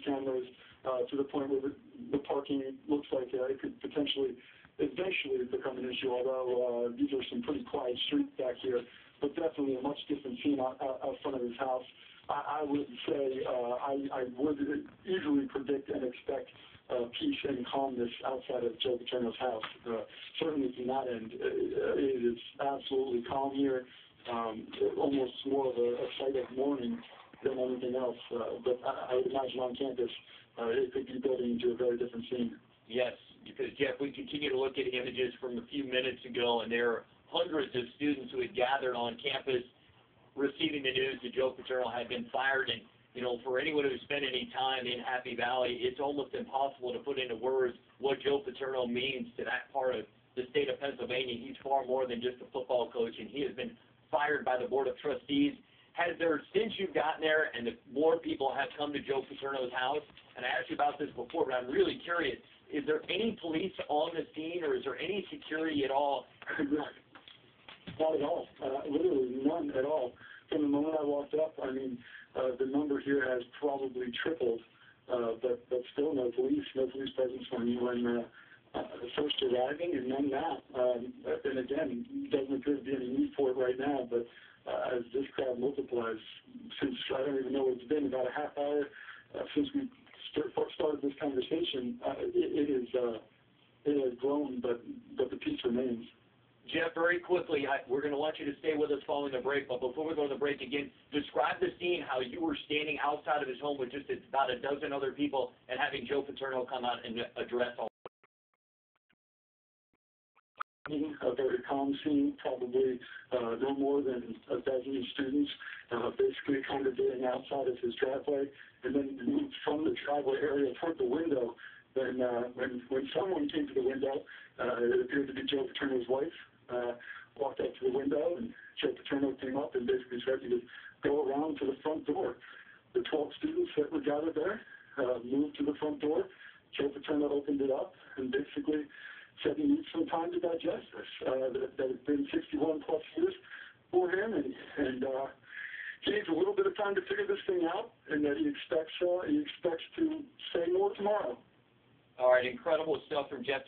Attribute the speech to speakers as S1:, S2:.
S1: surveillance cameras to the point where the parking looks like it could potentially eventually become an issue, although these are some pretty quiet streets back here, but definitely a much different scene out front of his house. I would say I would easily predict and expect peace and calmness outside of Joe Paterno's house. Certainly from that end, it is absolutely calm here, almost more of a sight of mourning than anything else. But I would imagine on campus it could be building into a very different scene.
S2: Yes, because, Jeff, we continue to look at images from a few minutes ago, and there are hundreds of students who had gathered on campus receiving the news that Joe Paterno had been fired. And, you know, for anyone who's spent any time in Happy Valley, it's almost impossible to put into words what Joe Paterno means to that part of the state of Pennsylvania. He's far more than just a football coach, and he has been fired by the Board of Trustees. Has there, since you've gotten there and the more people have come to Joe Paterno's house, and I asked you about this before, but I'm really curious, is there any police on the scene, or is there any security at all?
S1: Not at all. Literally none at all. From the moment I walked up, I mean, the number here has probably tripled, but still no police presence when first arriving, and then that. And again, doesn't appear to be any need for it right now, but as this crowd multiplies, since I don't even know what it's been, about a half hour since we started this conversation, it has grown, but the peace remains.
S2: Jeff, very quickly, we're going to want you to stay with us following the break, but before we go to the break again, describe the scene, how you were standing outside of his home with just about a dozen other people and having Joe Paterno come out and address all.
S1: A very calm scene, probably no more than a dozen students, basically congregating outside of his driveway, and then moved from the driveway area toward the window. Then when someone came to the window, it appeared to be Joe Paterno's wife, walked up to the window, and Joe Paterno came up and basically said he would go around to the front door. The 12 students that were gathered there moved to the front door. Joe Paterno opened it up and basically said he needs some time to digest this. That it's been 61 plus years for him, and he needs a little bit of time to figure this thing out, and that he expects to say more tomorrow.
S2: All right, incredible stuff from Jeff.